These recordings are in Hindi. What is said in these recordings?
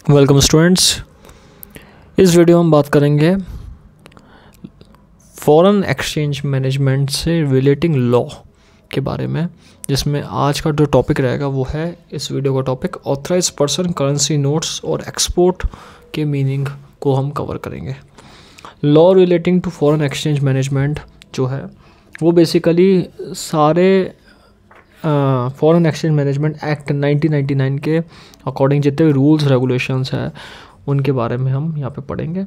Welcome students. इस वीडियो में हम बात करेंगे फॉरेन एक्सचेंज मैनेजमेंट से रिलेटिंग लॉ के बारे में, जिसमें आज का जो टॉपिक रहेगा वो है इस वीडियो का topic authorise person, currency notes और एक्सपोर्ट के मीनिंग को हम कवर करेंगे। Law relating to foreign exchange management जो है वो बेसिकली सारे फॉरेन एक्सचेंज मैनेजमेंट एक्ट 1999 के अकॉर्डिंग जितने भी रूल्स रेगुलेशंस हैं उनके बारे में हम यहाँ पे पढ़ेंगे।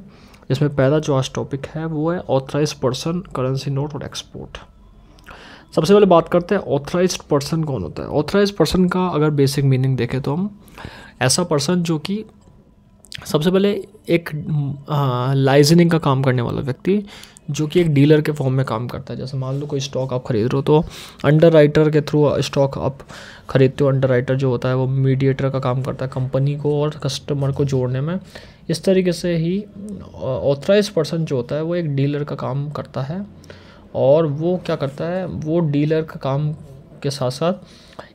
इसमें पहला जो आज टॉपिक है वो है ऑथराइज्ड पर्सन, करेंसी नोट और एक्सपोर्ट। सबसे पहले बात करते हैं ऑथराइज्ड पर्सन कौन होता है। ऑथराइज्ड पर्सन का अगर बेसिक मीनिंग देखें तो हम ऐसा पर्सन जो कि सबसे पहले एक लाइसेंसिंग का काम करने वाला व्यक्ति जो कि एक डीलर के फॉर्म में काम करता है। जैसे मान लो कोई स्टॉक आप खरीद रहे हो तो अंडर राइटर के थ्रू स्टॉक आप खरीदते हो। अंडर राइटर जो होता है वो मीडिएटर का काम करता है कंपनी को और कस्टमर को जोड़ने में। इस तरीके से ही ऑथराइज पर्सन जो होता है वो एक डीलर का काम करता है, और वो क्या करता है, वो डीलर का काम के साथ साथ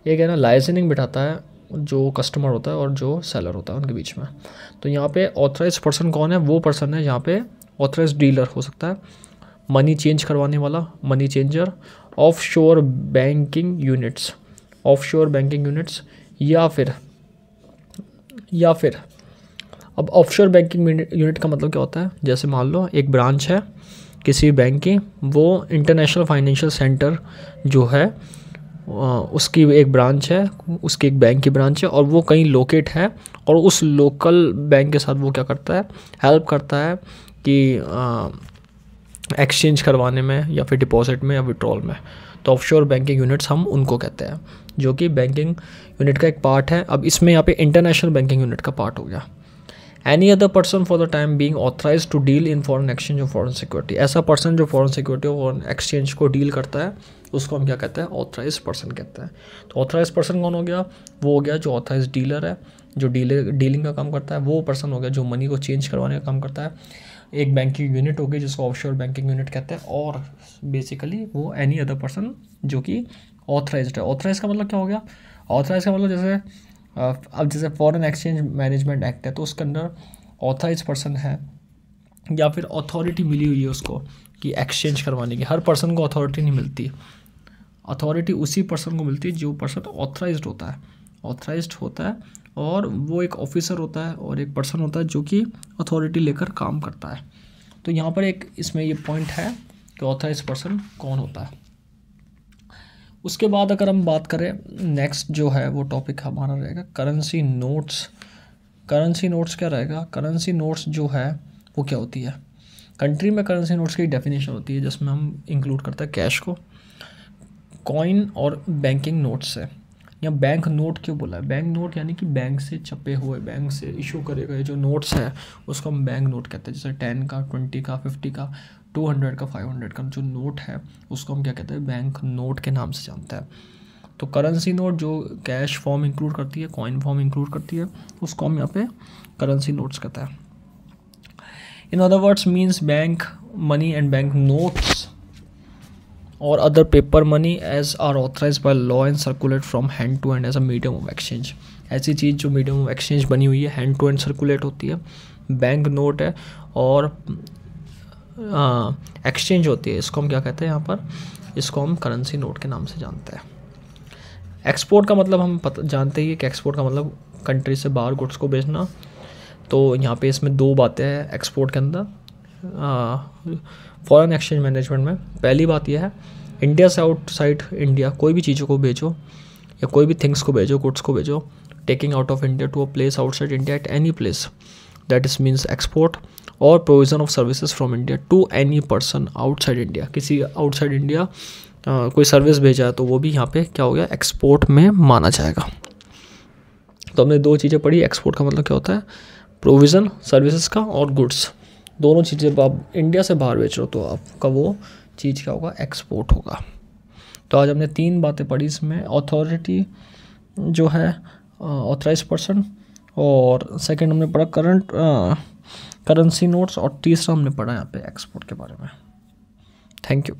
एक है ना लाइसेंसिंग बिठाता है जो कस्टमर होता है और जो सेलर होता है उनके बीच में। तो यहाँ पे ऑथराइज पर्सन कौन है? वो पर्सन है यहाँ पे ऑथराइज डीलर हो सकता है, मनी चेंज करवाने वाला, money changer, offshore banking units, offshore banking units या फिर अब ऑफशोर बैंकिंग यूनिट का मतलब क्या होता है? जैसे मान लो एक ब्रांच है किसी बैंक की, वो इंटरनेशनल फाइनेंशियल सेंटर जो है उसकी एक ब्रांच है, उसकी एक बैंक की ब्रांच है और वो कहीं लोकेट है, और उस लोकल बैंक के साथ वो क्या करता है, हेल्प करता है कि एक्सचेंज करवाने में या फिर डिपॉजिट में या विड्रॉल में। तो ऑफशोर बैंकिंग यूनिट्स हम उनको कहते हैं, जो कि बैंकिंग यूनिट का एक पार्ट है। अब इसमें यहाँ पे इंटरनेशनल बैंकिंग यूनिट का पार्ट हो गया। Any other person for the time being authorised to deal in foreign exchange और फॉरेन सिक्योरिटी। ऐसा पर्सन जो फॉरेन सिक्योरिटी और फॉरेन एक्सचेंज को डील करता है उसको हम क्या कहते हैं? ऑथराइज्ड पर्सन कहते हैं। तो ऑथराइज्ड पर्सन कौन हो गया? वो हो गया जो ऑथराइज्ड डीलर है, जो डीलिंग का काम करता है। वो पर्सन हो गया जो मनी को चेंज करवाने का काम करता है। एक बैंकिंग यूनिट होगी जिसको ऑफशोर बैंकिंग यूनिट कहते हैं, और बेसिकली वो एनी अदर पर्सन जो कि ऑथराइज्ड है। ऑथराइज का मतलब क्या हो गया? ऑथराइज का मतलब जैसे फॉरेन एक्सचेंज मैनेजमेंट एक्ट है तो उसके अंदर ऑथराइज पर्सन है या फिर अथॉरिटी मिली हुई है उसको कि एक्सचेंज करवाने की। हर पर्सन को अथॉरिटी नहीं मिलती, अथॉरिटी उसी पर्सन को मिलती है जो पर्सन ऑथराइज्ड होता है। ऑथराइज्ड होता है और वो एक ऑफिसर होता है और एक पर्सन होता है जो कि अथॉरिटी लेकर काम करता है। तो यहाँ पर एक इसमें ये पॉइंट है कि ऑथराइज पर्सन कौन होता है। उसके बाद अगर हम बात करें नेक्स्ट जो है वो टॉपिक हमारा रहेगा करेंसी नोट्स। करेंसी नोट्स क्या रहेगा? करेंसी नोट्स जो है वो क्या होती है? कंट्री में करेंसी नोट्स की डेफिनेशन होती है जिसमें हम इंक्लूड करते हैं कैश को, कॉइन और बैंकिंग नोट्स से। या बैंक नोट क्यों बोला है? बैंक नोट यानी कि बैंक से छपे हुए, बैंक से इशू करे गए जो नोट्स है उसको हम बैंक नोट कहते हैं। जैसे 10 का, 20 का, 50 का, 200 का, 500 का जो नोट है उसको हम क्या कहते हैं? बैंक नोट के नाम से जानते हैं। तो करेंसी नोट जो कैश फॉर्म इंक्लूड करती है, कॉइन फॉर्म इंक्लूड करती है, उसको हम यहाँ पे करेंसी नोट्स कहते हैं। In other words means bank money and bank notes और other paper money as are authorise by law and circulate from hand to hand as a medium of exchange. ऐसी चीज़ जो मीडियम ऑफ एक्सचेंज बनी हुई है, हैंड टू हैंड सर्कुलेट होती है, बैंक नोट है और एक्सचेंज होती है, इसको हम क्या कहते हैं यहाँ पर? इसको हम करेंसी नोट के नाम से जानते हैं। एक्सपोर्ट का मतलब हम जानते ही है कि एक्सपोर्ट का मतलब कंट्री से बाहर गुड्स को बेचना। तो यहाँ पे इसमें दो बातें हैं एक्सपोर्ट के अंदर फॉरेन एक्सचेंज मैनेजमेंट में। पहली बात यह है इंडिया से आउटसाइड इंडिया कोई भी चीज़ों को भेजो या कोई भी थिंग्स को भेजो, गुड्स को भेजो, taking out of India to a place outside India at any place, that is means export. और provision of services from India to any person outside India, किसी आउटसाइड इंडिया कोई सर्विस भेजा है तो वो भी यहाँ पे क्या हो गया? एक्सपोर्ट में माना जाएगा। तो हमने दो चीज़ें पढ़ी। एक्सपोर्ट का मतलब क्या होता है? प्रोविज़न सर्विसेज का, और गुड्स दोनों चीज़ें जब आप इंडिया से बाहर बेच रहे हो तो आपका वो चीज़ क्या होगा? एक्सपोर्ट होगा। तो आज हमने तीन बातें पढ़ी इसमें। अथॉरिटी जो है ऑथराइज पर्सन, और सेकंड हमने पढ़ा करेंसी नोट्स, और तीसरा हमने पढ़ा यहाँ पे एक्सपोर्ट के बारे में। Thank you.